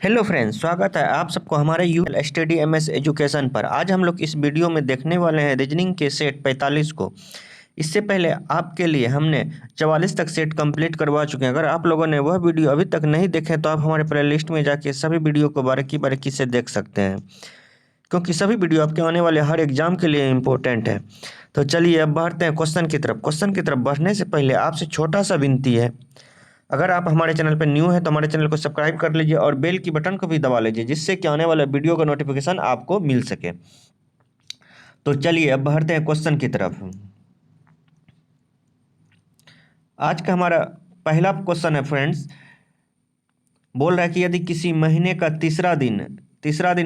Hello friends, स्वागत है आप सबको हमारे यू स्टडी एमएस एजुकेशन पर। आज हम लोग इस वीडियो में देखने वाले हैं रीजनिंग के सेट 45 को। इससे पहले आपके लिए हमने 44 तक सेट कंप्लीट करवा चुके हैं। अगर आप लोगों ने वह वीडियो अभी तक नहीं देखे तो आप हमारे प्लेलिस्ट में जाके सभी वीडियो को बारीकी बारीकी से देख सकते हैं, क्योंकि सभी वीडियो आपके आने वाले हर एग्जाम के लिए इम्पोर्टेंट है। तो चलिए अब बढ़ते हैं क्वेश्चन की तरफ। क्वेश्चन की तरफ बढ़ने से पहले आपसे छोटा सा विनती है, अगर आप हमारे चैनल पर न्यू हैं तो हमारे चैनल को सब्सक्राइब कर लीजिए और बेल की बटन को भी दबा लीजिए, जिससे कि आने वाले वीडियो का नोटिफिकेशन आपको मिल सके। तो चलिए अब बढ़ते हैं क्वेश्चन की तरफ। आज का हमारा पहला क्वेश्चन है फ्रेंड्स, बोल रहा है कि यदि किसी महीने का तीसरा दिन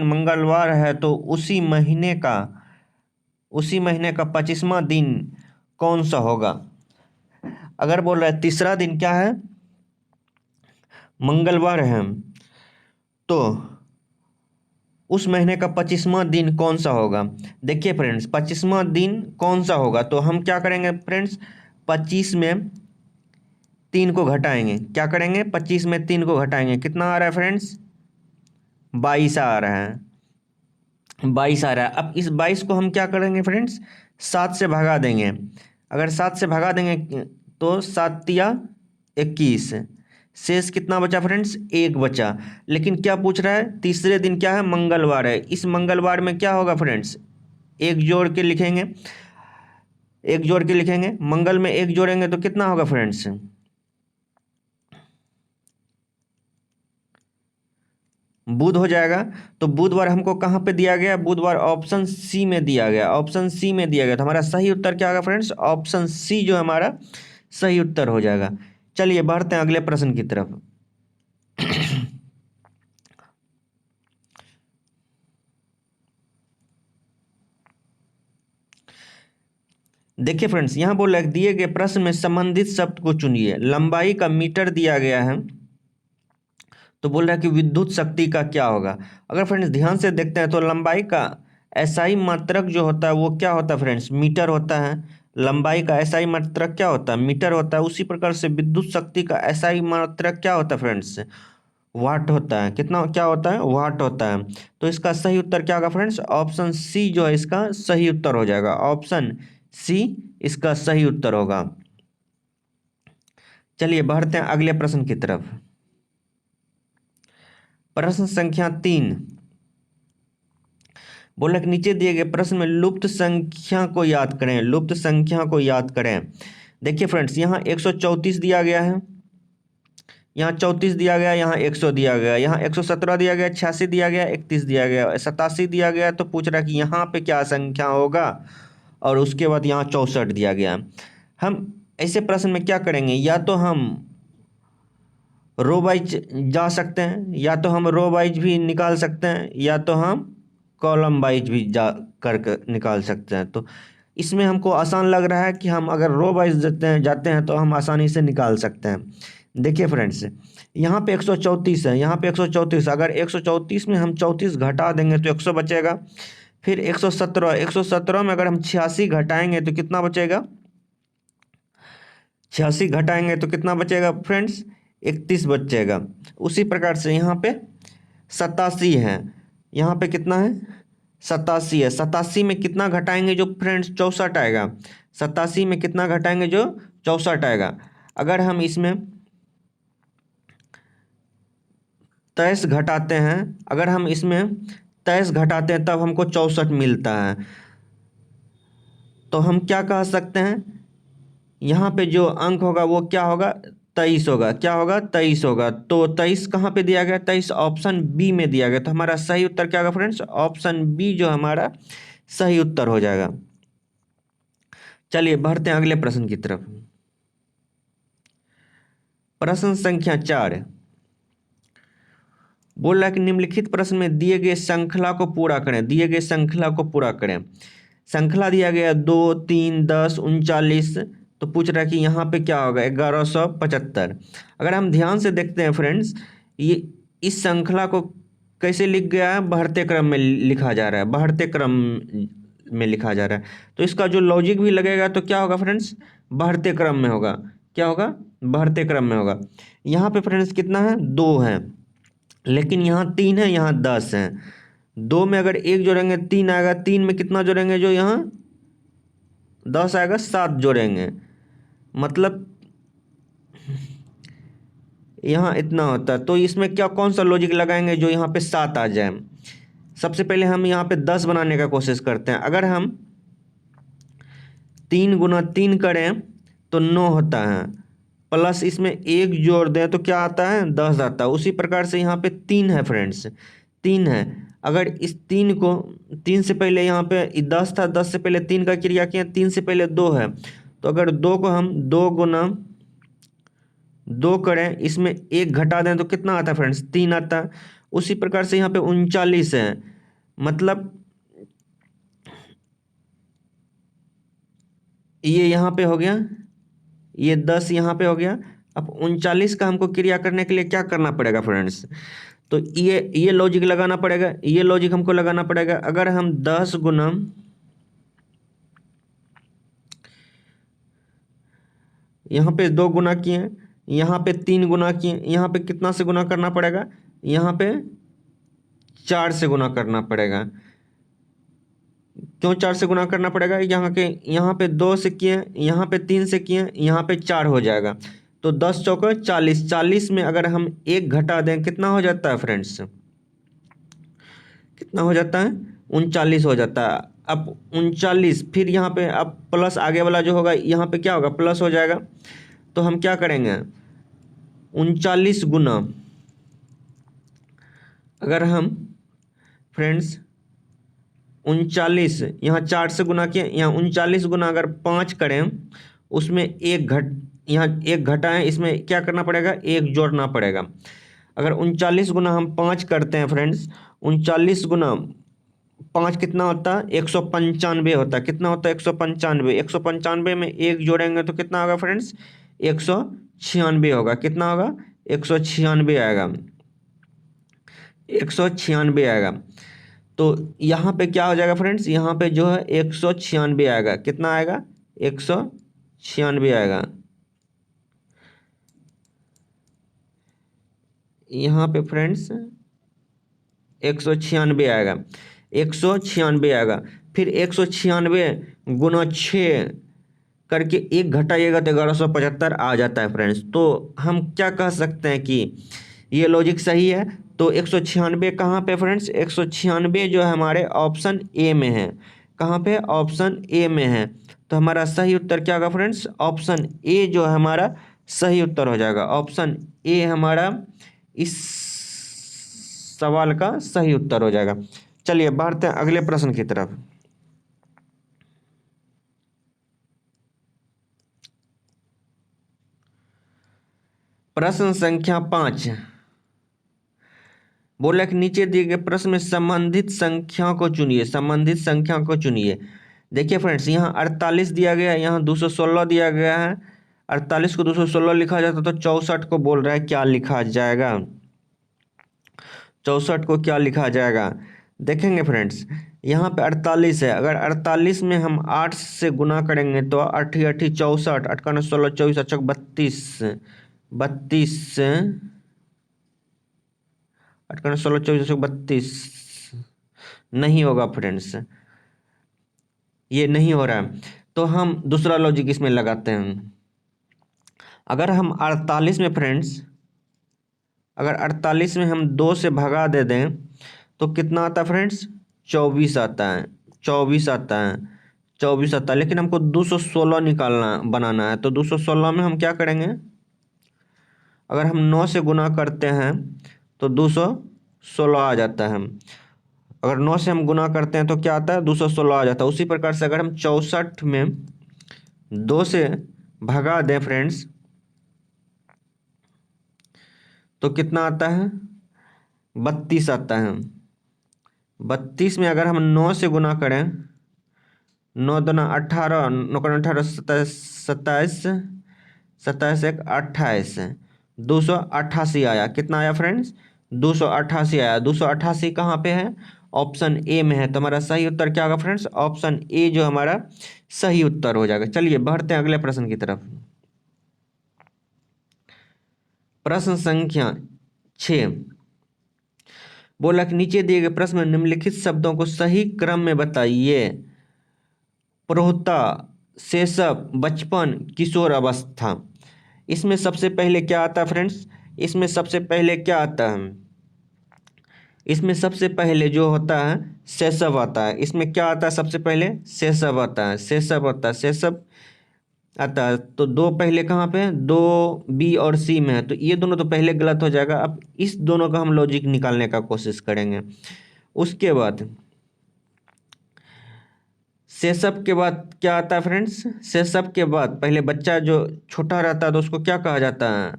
मंगलवार है तो उसी महीने का 25वां दिन कौन सा होगा। अगर बोल रहा है तीसरा दिन क्या है, मंगलवार है, तो उस महीने का 25वां दिन कौन सा होगा। देखिए फ्रेंड्स, 25वां दिन कौन सा होगा तो हम क्या करेंगे फ्रेंड्स, 25 में 3 को घटाएंगे। क्या करेंगे, 25 में 3 को घटाएंगे, कितना आ रहा है फ्रेंड्स, 22 आ रहा है। 22 आ रहा है। अब इस 22 को हम क्या करेंगे फ्रेंड्स, 7 से भगा देंगे। अगर 7 से भगा देंगे तो 7 तिया 21, शेष कितना बचा फ्रेंड्स, 1 बचा। लेकिन क्या पूछ रहा है, तीसरे दिन क्या है, मंगलवार है। इस मंगलवार में क्या होगा फ्रेंड्स, एक जोड़ के लिखेंगे, मंगल में एक जोड़ेंगे तो कितना होगा फ्रेंड्स, बुध हो जाएगा। तो बुधवार हमको कहाँ पे दिया गया, बुधवार ऑप्शन सी में दिया गया, तो हमारा सही उत्तर क्या होगा फ्रेंड्स, ऑप्शन सी जो हमारा सही उत्तर हो जाएगा। चलिए बढ़ते हैं अगले प्रश्न की तरफ। देखिए फ्रेंड्स, यहाँ बोल रहा है दिए गए प्रश्न में संबंधित शब्द को चुनिए। लंबाई का मीटर दिया गया है, तो बोल रहा है कि विद्युत शक्ति का क्या होगा। अगर फ्रेंड्स ध्यान से देखते हैं तो लंबाई का एसआई मात्रक जो होता है वो क्या होता है फ्रेंड्स, मीटर होता है। लंबाई का एसआई मात्रक क्या होता है, मीटर होता है। उसी प्रकार से विद्युत शक्ति का एसआई मात्रक क्या होता है फ्रेंड्स, वाट होता है। कितना क्या होता है, वाट होता है। तो इसका सही उत्तर क्या होगा फ्रेंड्स, ऑप्शन सी जो है इसका सही उत्तर हो जाएगा। ऑप्शन सी इसका सही उत्तर होगा। चलिए बढ़ते हैं अगले प्रश्न की तरफ। प्रश्न संख्या 3, बोला कि नीचे दिए गए प्रश्न में लुप्त संख्या को याद करें। देखिए फ्रेंड्स, यहाँ 134 दिया गया है, यहाँ 34 दिया गया, यहाँ 100 दिया गया, यहाँ 117 दिया गया, 86 दिया गया, 31 दिया गया, 87 दिया गया। तो पूछ रहा है कि यहाँ पे क्या संख्या होगा, और उसके बाद यहाँ 64 दिया गया। हम ऐसे प्रश्न में क्या करेंगे, या तो हम रो वाइज जा सकते हैं, या तो हम रो वाइज भी निकाल सकते हैं, या तो हम कॉलम वाइज भी जा करके निकाल सकते हैं। तो इसमें हमको आसान लग रहा है कि हम अगर रो वाइज जाते हैं तो हम आसानी से निकाल सकते हैं। देखिए फ्रेंड्स, यहाँ पे 134 है, यहाँ पे 134। अगर 134 में हम 34 घटा देंगे तो 100 बचेगा। फिर 117 में अगर हम 86 घटाएंगे तो कितना बचेगा, 86 घटाएंगे तो कितना बचेगा फ्रेंड्स, 31 बचेगा। उसी प्रकार से यहाँ पे 87 है, यहाँ पे कितना है, 87 है। 87 में कितना घटाएंगे जो फ्रेंड्स, 64 आएगा। 87 में कितना घटाएंगे जो 64 आएगा। अगर हम इसमें 23 घटाते हैं, तब हमको 64 मिलता है। तो हम क्या कह सकते हैं, यहाँ पे जो अंक होगा वो क्या होगा, 23 होगा। क्या होगा, 23 होगा। तो 23 कहाँ पे दिया गया, 23 ऑप्शन बी में दिया गया। तो हमारा सही उत्तर क्या होगा फ्रेंड्स, ऑप्शन बी जो हमारा सही उत्तर हो जाएगा। चलिए बढ़ते हैं अगले प्रश्न की तरफ। प्रश्न संख्या 4, बोल रहा है कि निम्नलिखित प्रश्न में दिए गए श्रृंखला को पूरा करें। श्रृंखला दिया गया 2, 3, 10, 39। तो पूछ रहा है कि यहाँ पे क्या होगा, 1175। अगर हम ध्यान से देखते हैं फ्रेंड्स, ये इस श्रृंखला को कैसे लिख गया है, बढ़ते क्रम में लिखा जा रहा है। तो इसका जो लॉजिक भी लगेगा तो क्या होगा फ्रेंड्स, बढ़ते क्रम में होगा। क्या होगा, बढ़ते क्रम में होगा। यहाँ पे फ्रेंड्स कितना है, 2 है। लेकिन यहाँ 3 है, यहाँ 10 है। 2 में अगर 1 जोड़ेंगे 3 आएगा, 3 में कितना जोड़ेंगे जो यहाँ 10 आएगा, 7 जोड़ेंगे। मतलब यहाँ इतना होता है। तो इसमें क्या कौन सा लॉजिक लगाएंगे जो यहाँ पे 7 आ जाए। सबसे पहले हम यहाँ पे 10 बनाने का कोशिश करते हैं। अगर हम 3 गुना 3 करें तो 9 होता है, प्लस इसमें 1 जोड़ दें तो क्या आता है, 10 आता है। उसी प्रकार से यहाँ पे 3 है फ्रेंड्स, 3 है। अगर इस 3 को 3 से पहले यहाँ पे 10 था, 10 से पहले 3 का क्रिया किया, 3 से पहले 2 है। तो अगर 2 को हम 2 गुना 2 करें, इसमें 1 घटा दें तो कितना आता है फ्रेंड्स, 3 आता है। उसी प्रकार से यहाँ पे 39 है, मतलब ये यहाँ पे हो गया, ये 10 यहाँ पे हो गया। अब 39 का हमको क्रिया करने के लिए क्या करना पड़ेगा फ्रेंड्स, तो ये लॉजिक लगाना पड़ेगा, ये लॉजिक हमको लगाना पड़ेगा। अगर हम 10 गुना यहाँ पे 2 गुना किए, यहाँ पे 3 गुना किए, यहाँ पे कितना से गुना करना पड़ेगा, यहाँ पे 4 से गुना करना पड़ेगा। क्यों 4 से गुना करना पड़ेगा, यहाँ पे 2 से किए, यहाँ पे 3 से किए, यहाँ पे 4 हो जाएगा। तो 10 चौके 40, 40 में अगर हम 1 घटा दें कितना हो जाता है फ्रेंड्स, कितना हो जाता है, 39 हो जाता है। अब 39 फिर यहाँ पे अब प्लस आगे वाला जो होगा यहाँ पे क्या होगा, प्लस हो जाएगा। तो हम क्या करेंगे, 39 गुना, अगर हम फ्रेंड्स 39 यहाँ 4 से गुना किए, यहाँ 39 गुना अगर 5 करें, उसमें यहाँ 1 घटाएं, इसमें क्या करना पड़ेगा, 1 जोड़ना पड़ेगा। अगर 39 गुना हम 5 करते हैं फ्रेंड्स, 39 गुना 5 कितना होता है, 195 होता है। कितना होता है, 195। 195 में 1 जोड़ेंगे तो कितना होगा फ्रेंड्स, 196 होगा। कितना होगा, 196 आएगा, 196 आएगा। तो यहाँ पे क्या हो जाएगा फ्रेंड्स, यहाँ पे जो है 196 आएगा। कितना आएगा, 196 आएगा। यहाँ पे फ्रेंड्स 196 आएगा, 196 आएगा। फिर 196 गुना 6 करके 1 घटाइएगा तो 1175 आ जाता है फ्रेंड्स। तो हम क्या कह सकते हैं कि ये लॉजिक सही है। तो 196 कहाँ पे फ्रेंड्स, 196 जो है हमारे ऑप्शन ए में है। कहाँ पे, ऑप्शन ए में है। तो हमारा सही उत्तर क्या होगा फ्रेंड्स, ऑप्शन ए जो है हमारा सही उत्तर हो जाएगा। ऑप्शन ए हमारा इस सवाल का सही उत्तर हो जाएगा। चलिए बढ़ते हैं अगले प्रश्न की तरफ। प्रश्न संख्या 5 बोला कि नीचे दिए गए प्रश्न में संबंधित संख्या को चुनिए, संबंधित संख्या को चुनिए। देखिए फ्रेंड्स, यहाँ 48 दिया गया है, यहाँ 216 दिया गया है। 48 को 216 लिखा जाता तो 64 को बोल रहा है क्या लिखा जाएगा, 64 को क्या लिखा जाएगा। देखेंगे फ्रेंड्स, यहाँ पे 48 है। अगर 48 में हम 8 से गुना करेंगे तो 8 8 64, 8 का 16 24 अच्छक 32, 32 8 का 16 24 32 नहीं होगा फ्रेंड्स, ये नहीं हो रहा है। तो हम दूसरा लॉजिक इसमें लगाते हैं। अगर हम 48 में फ्रेंड्स, अगर 48 में हम 2 से भगा दे दें तो कितना आता है फ्रेंड्स, 24 आता है, 24 आता है, 24 आता है। लेकिन हमको 216 निकालना बनाना है। तो 216 में हम क्या करेंगे, अगर हम 9 से गुना करते हैं तो 216 आ जाता है। अगर 9 से हम गुना करते हैं तो क्या आता है, 216 आ जाता है। उसी प्रकार से अगर हम 64 में 2 से भगा दें फ्रेंड्स तो कितना आता है, 32 आता है। 32 में अगर हम 9 से गुना करें, 9 दूना 18, 9 का 18 27, 27 27 एक 28, 288 आया। कितना आया फ्रेंड्स, 288 आया। 288 कहाँ पे है, ऑप्शन ए में है। तो हमारा सही उत्तर क्या होगा फ्रेंड्स, ऑप्शन ए जो हमारा सही उत्तर हो जाएगा। चलिए बढ़ते हैं अगले प्रश्न की तरफ। प्रश्न संख्या 6 बोला कि नीचे दिए गए प्रश्न में निम्नलिखित शब्दों को सही क्रम में बताइए। प्रौढ़ता, शैशव, बचपन, किशोर अवस्था। इसमें सबसे पहले क्या आता है फ्रेंड्स? इसमें सबसे पहले क्या आता है? इसमें सबसे पहले जो होता है शैशव आता है। इसमें क्या आता है? सबसे पहले शैशव आता है, शैशव आता है, शैशव आता है। तो दो पहले कहाँ पे है? दो बी और सी में है, तो ये दोनों तो पहले गलत हो जाएगा। अब इस दोनों का हम लॉजिक निकालने का कोशिश करेंगे। उसके बाद शैशव के बाद क्या आता है फ्रेंड्स? शैशव के बाद पहले बच्चा जो छोटा रहता है तो उसको क्या कहा जाता है?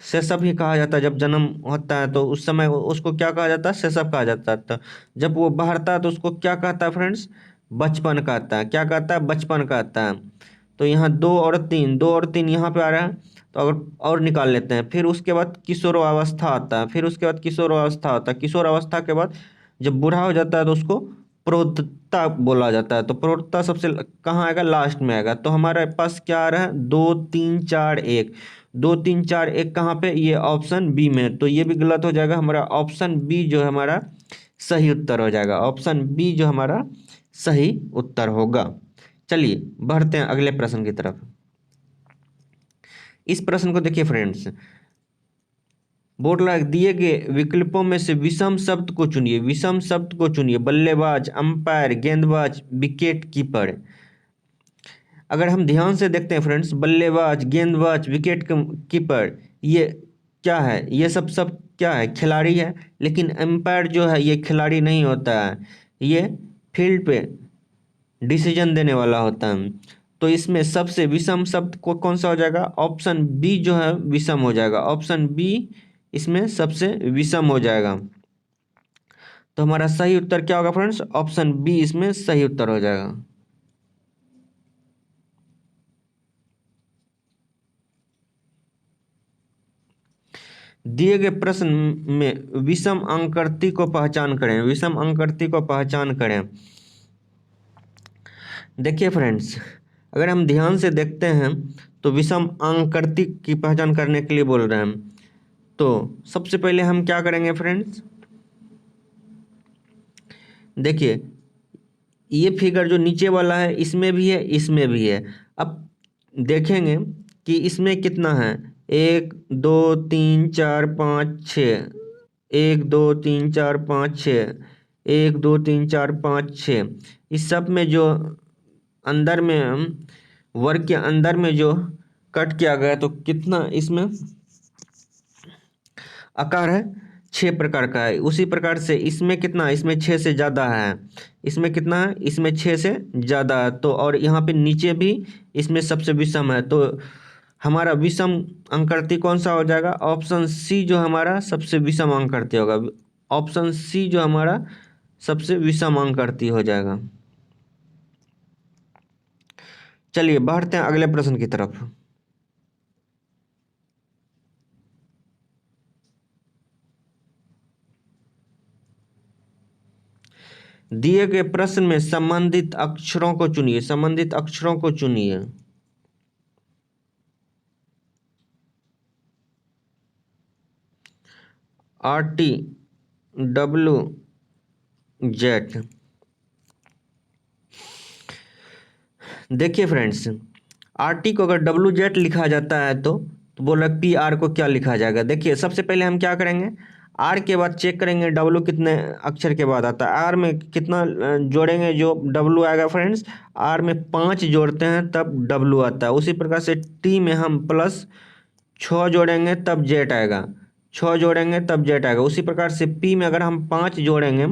शैशव ही कहा जाता है। जब जन्म होता है तो उस समय उसको क्या कहा जाता है? शैशव कहा जाता है। तो जब वो बढ़ता है तो उसको क्या कहता है फ्रेंड्स? बचपन कहता है। क्या कहता है? बचपन कहता है। तो यहाँ दो और तीन, दो और तीन यहाँ पे आ रहा है। तो अगर और निकाल लेते हैं, फिर उसके बाद किशोरावस्था आता है, फिर उसके बाद किशोरावस्था आता है। किशोरावस्था के बाद जब बूढ़ा हो जाता है तो उसको प्रौढ़ता बोला जाता है। तो प्रौढ़ता सबसे कहाँ आएगा? लास्ट में आएगा। तो हमारे पास क्या आ रहा है? 2 3 4 1। 2 3 4 1 कहाँ पे? ये ऑप्शन बी में। तो ये भी गलत हो जाएगा। हमारा ऑप्शन बी जो है हमारा सही उत्तर हो जाएगा। ऑप्शन बी जो हमारा सही उत्तर होगा। चलिए बढ़ते हैं अगले प्रश्न की तरफ। इस प्रश्न को देखिए फ्रेंड्स, बोर्ड लग दिए गए विकल्पों में से विषम शब्द को चुनिए। विषम शब्द को चुनिए। बल्लेबाज, अंपायर, गेंदबाज, विकेट कीपर। अगर हम ध्यान से देखते हैं फ्रेंड्स, बल्लेबाज, गेंदबाज, विकेट कीपर, ये क्या है? ये सब क्या है? खिलाड़ी है। लेकिन अंपायर जो है ये खिलाड़ी नहीं होता है, ये फील्ड पे डिसीजन देने वाला होता है। तो इसमें सबसे विषम शब्द को कौन सा हो जाएगा? ऑप्शन बी जो है विषम हो जाएगा। ऑप्शन बी इसमें सबसे विषम हो जाएगा। तो हमारा सही उत्तर क्या होगा फ्रेंड्स? ऑप्शन बी इसमें सही उत्तर हो जाएगा। दिए गए प्रश्न में विषम अंककृति को पहचान करें। विषम अंककृति को पहचान करें। देखिए फ्रेंड्स, अगर हम ध्यान से देखते हैं तो विषम अंककृति की पहचान करने के लिए बोल रहे हैं। तो सबसे पहले हम क्या करेंगे फ्रेंड्स? देखिए ये फिगर जो नीचे वाला है इसमें भी है, इसमें भी है। अब देखेंगे कि इसमें कितना है। 1 2 3 4 5 6, 1 2 3 4 5 6, 1 2 3 4 5 6। इस सब में जो अंदर में वर्ग के अंदर में जो कट किया गया तो कितना इसमें आकार है? 6 प्रकार का है। उसी प्रकार से इसमें कितना? इसमें 6 से ज़्यादा है। इसमें कितना है? इसमें 6 से ज़्यादा है। तो और यहाँ पे नीचे भी इसमें सबसे विषम है। तो हमारा विषम अंककृति कौन सा हो जाएगा? ऑप्शन सी जो हमारा सबसे विषम अंककृति होगा। ऑप्शन सी जो हमारा सबसे विषम अंककृति हो जाएगा। चलिए बढ़ते हैं अगले प्रश्न की तरफ। दिए गए प्रश्न में संबंधित अक्षरों को चुनिए। संबंधित अक्षरों को चुनिए। RT, WZ। देखिए फ्रेंड्स, RT को अगर WZ लिखा जाता है तो बोल रहा PR को क्या लिखा जाएगा? देखिए सबसे पहले हम क्या करेंगे? R के बाद चेक करेंगे W कितने अक्षर के बाद आता है। R में कितना जोड़ेंगे? जो W आएगा फ्रेंड्स, R में 5 जोड़ते हैं तब W आता है। उसी प्रकार से T में हम +6 जोड़ेंगे तब Z आएगा। 6 जोड़ेंगे तब Z आएगा। उसी प्रकार से P में अगर हम 5 जोड़ेंगे,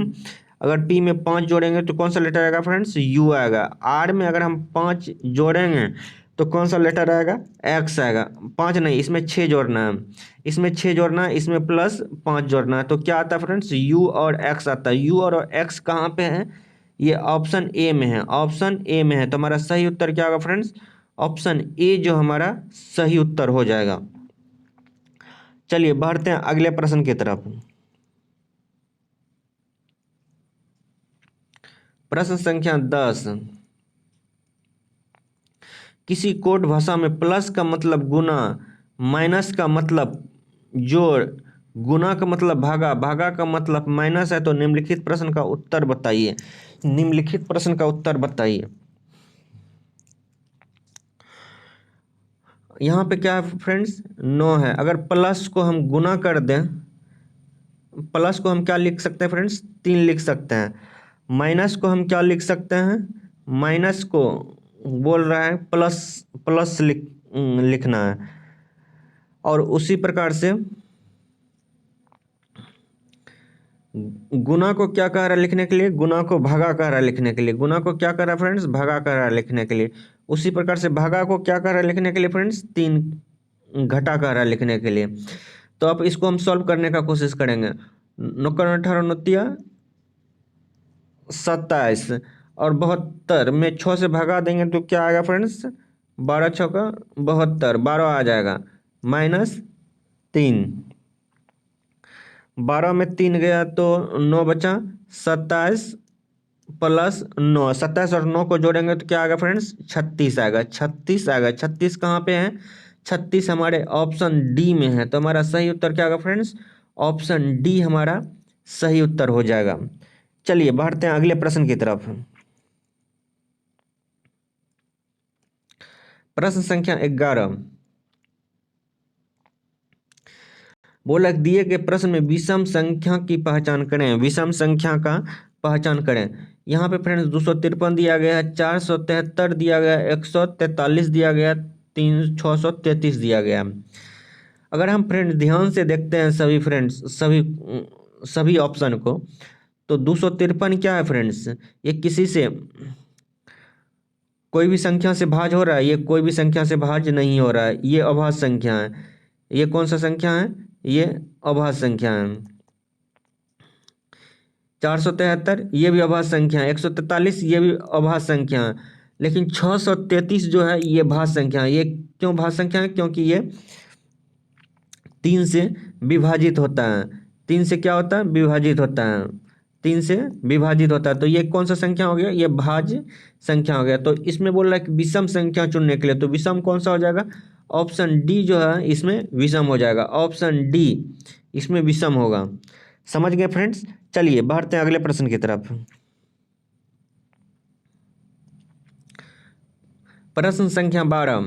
अगर P में 5 जोड़ेंगे तो कौन सा लेटर आएगा फ्रेंड्स? U आएगा। R में अगर हम 5 जोड़ेंगे तो कौन सा लेटर आएगा? X आएगा। 5 नहीं, इसमें 6 जोड़ना है। इसमें 6 जोड़ना है, इसमें +5 जोड़ना है। तो क्या आता है फ्रेंड्स? U और X आता है। U और X कहाँ पे है? ये ऑप्शन ए में है। ऑप्शन ए में है। तो हमारा सही उत्तर क्या होगा फ्रेंड्स? ऑप्शन ए जो हमारा सही उत्तर हो जाएगा। चलिए बढ़ते हैं अगले प्रश्न की तरफ। प्रश्न संख्या 10। किसी कोड भाषा में प्लस का मतलब गुना, माइनस का मतलब जोड़, गुना का मतलब भागा, भागा का मतलब माइनस है। तो निम्नलिखित प्रश्न का उत्तर बताइए, निम्नलिखित प्रश्न का उत्तर बताइए। यहाँ पे क्या है फ्रेंड्स, 9 है। अगर प्लस को हम गुना कर दें, प्लस को हम क्या लिख सकते हैं फ्रेंड्स, 3 लिख सकते हैं। माइनस को हम क्या लिख सकते हैं, माइनस को बोल रहा है प्लस, प्लस लिखना है। और उसी प्रकार से गुना को क्या कह रहा है लिखने के लिए, गुना को भागा कह रहा है लिखने के लिए। गुना को क्या कह रहा है फ्रेंड्स, भागा कह रहा है लिखने के लिए। उसी प्रकार से भागा को क्या कह रहा है लिखने के लिए फ्रेंड्स, 3 घटा कह रहा है लिखने के लिए। तो अब इसको हम सॉल्व करने का कोशिश करेंगे। 9×18 27 और 72 में 6 से भगा देंगे तो क्या आएगा फ्रेंड्स, 12×6 = 72, 12 आ जाएगा -3। 12 में 3 गया तो 9 बचा, 27 + 9, 27 और 9 को जोड़ेंगे तो क्या आएगा फ्रेंड्स, 36 आएगा। 36 आएगा। 36 कहाँ पे है, 36 हमारे ऑप्शन डी में है। तो हमारा सही उत्तर क्या होगा फ्रेंड्स, ऑप्शन डी हमारा सही उत्तर हो जाएगा। चलिए बढ़ते हैं अगले प्रश्न की तरफ। प्रश्न संख्या 11 बोला दिए गए प्रश्न में विषम संख्या की पहचान करें, विषम संख्या का पहचान करें। यहाँ पे फ्रेंड्स 253 दिया गया है, 473 दिया गया, 143 दिया गया, 633 दिया गया। अगर हम फ्रेंड्स ध्यान से देखते हैं सभी फ्रेंड्स, सभी ऑप्शन को, तो 253 क्या है फ्रेंड्स, ये किसी से कोई भी संख्या से भाज्य हो रहा है, ये कोई भी संख्या से भाज्य नहीं हो रहा है, ये अभाज्य संख्या है। ये कौन सा संख्या है, ये अभाज्य संख्या है। 473 ये भी अभाज्य संख्या है, 143 ये भी अभाज्य संख्या है। लेकिन 633 जो है ये भाज्य संख्या है। ये क्यों भाज्य संख्या है, क्योंकि ये 3 से विभाजित होता है। 3 से क्या होता है, विभाजित होता है। 3 से विभाजित होता है। तो ये कौन सा संख्या हो गया, ये भाज्य संख्या हो गया। तो इसमें बोल रहा है कि विषम संख्या चुनने के लिए, तो विषम कौन सा हो जाएगा, ऑप्शन डी जो है इसमें विषम हो जाएगा। ऑप्शन डी इसमें विषम होगा। समझ गए फ्रेंड्स। चलिए बढ़ते हैं अगले प्रश्न की तरफ। प्रश्न संख्या 12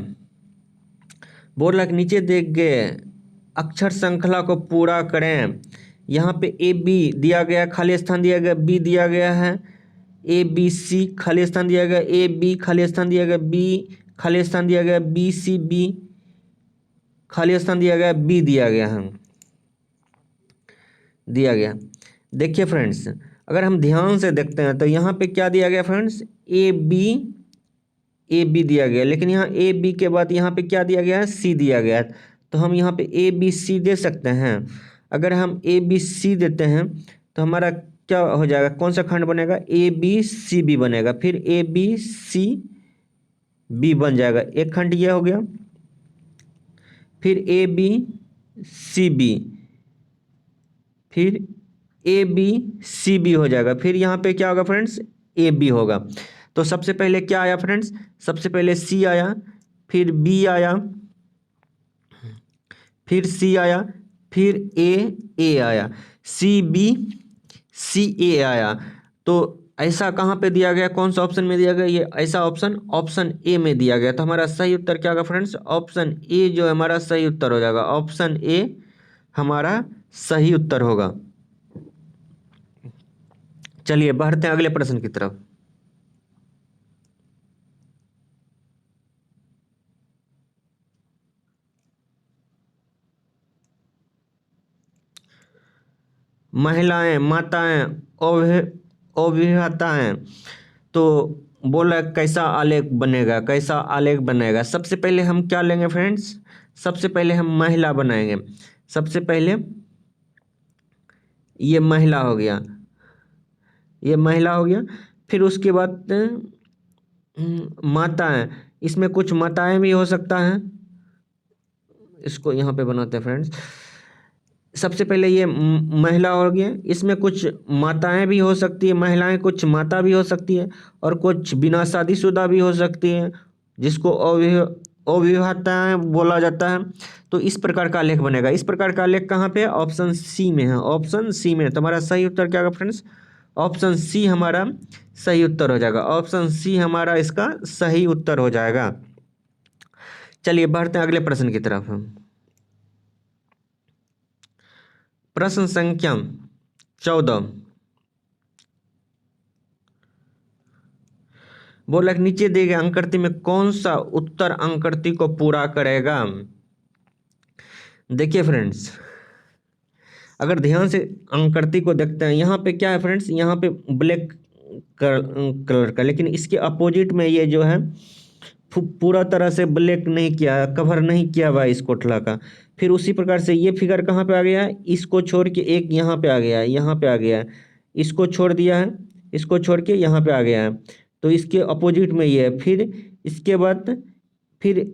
बोल रहा है नीचे दिए गए अक्षर श्रृंखला को पूरा करें। यहाँ पे ए बी दिया गया, खाली स्थान दिया गया, बी दिया गया है, ए बी सी खाली स्थान दिया गया, ए बी खाली स्थान दिया गया, बी खाली स्थान दिया गया, बी सी बी खाली स्थान दिया गया, बी दिया गया है, दिया गया। देखिए फ्रेंड्स अगर हम ध्यान से देखते हैं तो यहाँ पे क्या दिया गया फ्रेंड्स, ए बी दिया गया। लेकिन यहाँ ए बी के बाद यहाँ पे क्या दिया गया है, सी दिया गया है। तो हम यहाँ पे ए बी सी दे सकते हैं। अगर हम ए बी सी देते हैं तो हमारा क्या हो जाएगा, कौन सा खंड बनेगा, ए बी सी बी बनेगा। फिर ए बी सी बी बन जाएगा, एक खंड ये हो गया। फिर ए बी सी बी, फिर ए बी सी बी हो जाएगा। फिर यहाँ पे क्या होगा फ्रेंड्स, ए बी होगा। तो सबसे पहले क्या आया फ्रेंड्स, सबसे पहले सी आया, फिर बी आया, फिर सी आया, फिर ए आया, सी बी सी ए आया। तो ऐसा कहाँ पे दिया गया, कौन सा ऑप्शन में दिया गया, ये ऐसा ऑप्शन ए में दिया गया। तो हमारा सही उत्तर क्या होगा फ्रेंड्स, ऑप्शन ए जो है हमारा सही उत्तर हो जाएगा। ऑप्शन ए हमारा सही उत्तर होगा। चलिए बढ़ते हैं अगले प्रश्न की तरफ। महिलाएं, माताएं, अभिभाताएं। तो बोला कैसा आलेख बनेगा, कैसा आलेख बनेगा। सबसे पहले हम क्या लेंगे फ्रेंड्स, सबसे पहले हम महिला बनाएंगे। सबसे पहले ये महिला हो गया, ये महिला हो गया। फिर उसके बाद माताएं, इसमें कुछ माताएं भी हो सकता है। इसको यहाँ पे बनाते हैं फ्रेंड्स। सबसे पहले ये महिला हो गया, इसमें कुछ माताएं भी हो सकती है, महिलाएं कुछ माता भी हो सकती है, और कुछ बिना शादीशुदा भी हो सकती है, जिसको अविभाज्यता बोला जाता है। तो इस प्रकार का आलेख बनेगा। इस प्रकार का आलेख कहाँ पे है? ऑप्शन सी में है, ऑप्शन सी में। तो हमारा सही उत्तर क्या होगा फ्रेंड्स? ऑप्शन सी हमारा सही उत्तर हो जाएगा। ऑप्शन सी हमारा इसका सही उत्तर हो जाएगा। चलिए बढ़ते हैं अगले प्रश्न की तरफ। प्रश्न संख्या 14 बोला कि नीचे दिए गए अंकड़ती में कौन सा उत्तर अंकड़ती को पूरा करेगा? देखिए फ्रेंड्स, अगर ध्यान से अंकड़ती को देखते हैं, यहाँ पे क्या है फ्रेंड्स? यहाँ पे ब्लैक कलर का, लेकिन इसके अपोजिट में ये जो है पूरा तरह से ब्लैक नहीं किया, कवर नहीं किया हुआ इस कोटला का। फिर उसी प्रकार से ये फिगर कहाँ पे आ गया है? इसको छोड़ के एक यहाँ पे आ गया है, यहाँ पे आ गया है। इसको छोड़ दिया है, इसको छोड़ के यहाँ पे आ गया है। तो इसके अपोजिट में ये है। फिर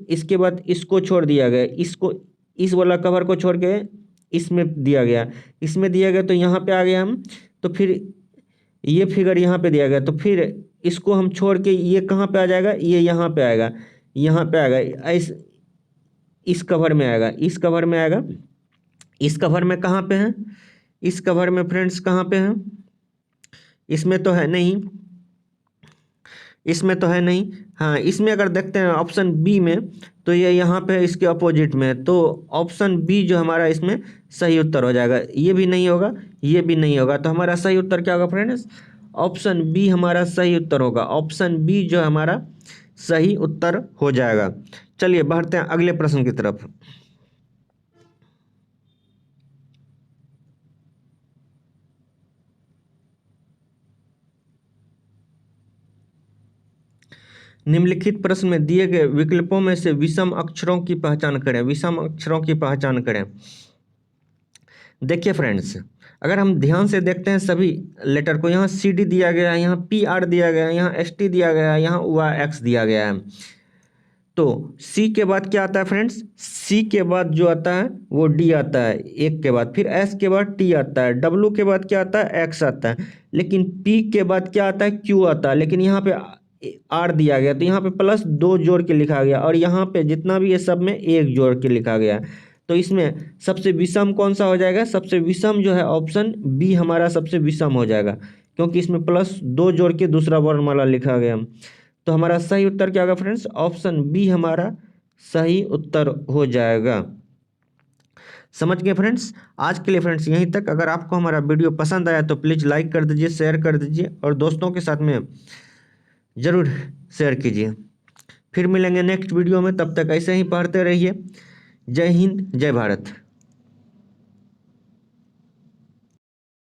इसके बाद इसको छोड़ दिया गया, इसको, इस वाला कवर को छोड़ के इसमें दिया गया, इसमें दिया गया तो यहाँ पे आ गया हम। तो फिर ये फिगर यहाँ पे दिया गया, तो फिर इसको हम छोड़ के ये कहाँ पे आ जाएगा? ये यहाँ पे आएगा, यहाँ पे आएगा, इस कवर में आएगा, इस कवर में आएगा। इस कवर में कहाँ पे है? इस कवर में फ्रेंड्स कहाँ पे है? इसमें तो है नहीं, इसमें तो है नहीं। हाँ, इसमें अगर देखते हैं ऑप्शन बी में, तो ये यहाँ पे इसके अपोजिट में है। तो ऑप्शन बी जो हमारा इसमें सही उत्तर हो जाएगा। ये भी नहीं होगा, ये भी नहीं होगा। तो हमारा सही उत्तर क्या होगा फ्रेंड्स? ऑप्शन बी हमारा सही उत्तर होगा। ऑप्शन बी जो हमारा सही उत्तर हो जाएगा। चलिए बढ़ते हैं अगले प्रश्न की तरफ। निम्नलिखित प्रश्न में दिए गए विकल्पों में से विषम अक्षरों की पहचान करें। विषम अक्षरों की पहचान करें। देखिए फ्रेंड्स, अगर हम ध्यान से देखते हैं सभी लेटर को, यहाँ सी डी दिया गया है, यहाँ पी आर दिया गया है, यहाँ एस टी दिया गया है, यहाँ वाई एक्स दिया गया है। तो सी के बाद क्या आता है फ्रेंड्स? सी के बाद जो आता है वो डी आता है एक के बाद, फिर एस के बाद टी आता है, डब्ल्यू के बाद क्या आता है? एक्स आता है। लेकिन पी के बाद क्या आता है? क्यू आता है। लेकिन यहाँ पे आर दिया गया, तो यहाँ पे प्लस 2 जोड़ के लिखा गया, और यहाँ पे जितना भी है सब में 1 जोड़ के लिखा गया। तो इसमें सबसे विषम कौन सा हो जाएगा? सबसे विषम जो है ऑप्शन बी हमारा सबसे विषम हो जाएगा, क्योंकि इसमें प्लस 2 जोड़ के दूसरा वर्णमाला लिखा गया। तो हमारा सही उत्तर क्या होगा फ्रेंड्स? ऑप्शन बी हमारा सही उत्तर हो जाएगा। समझ गए फ्रेंड्स? आज के लिए फ्रेंड्स यहीं तक। अगर आपको हमारा वीडियो पसंद आया तो प्लीज़ लाइक कर दीजिए, शेयर कर दीजिए, और दोस्तों के साथ में ज़रूर शेयर कीजिए। फिर मिलेंगे नेक्स्ट वीडियो में, तब तक ऐसे ही पढ़ते रहिए। जय हिंद, जय भारत।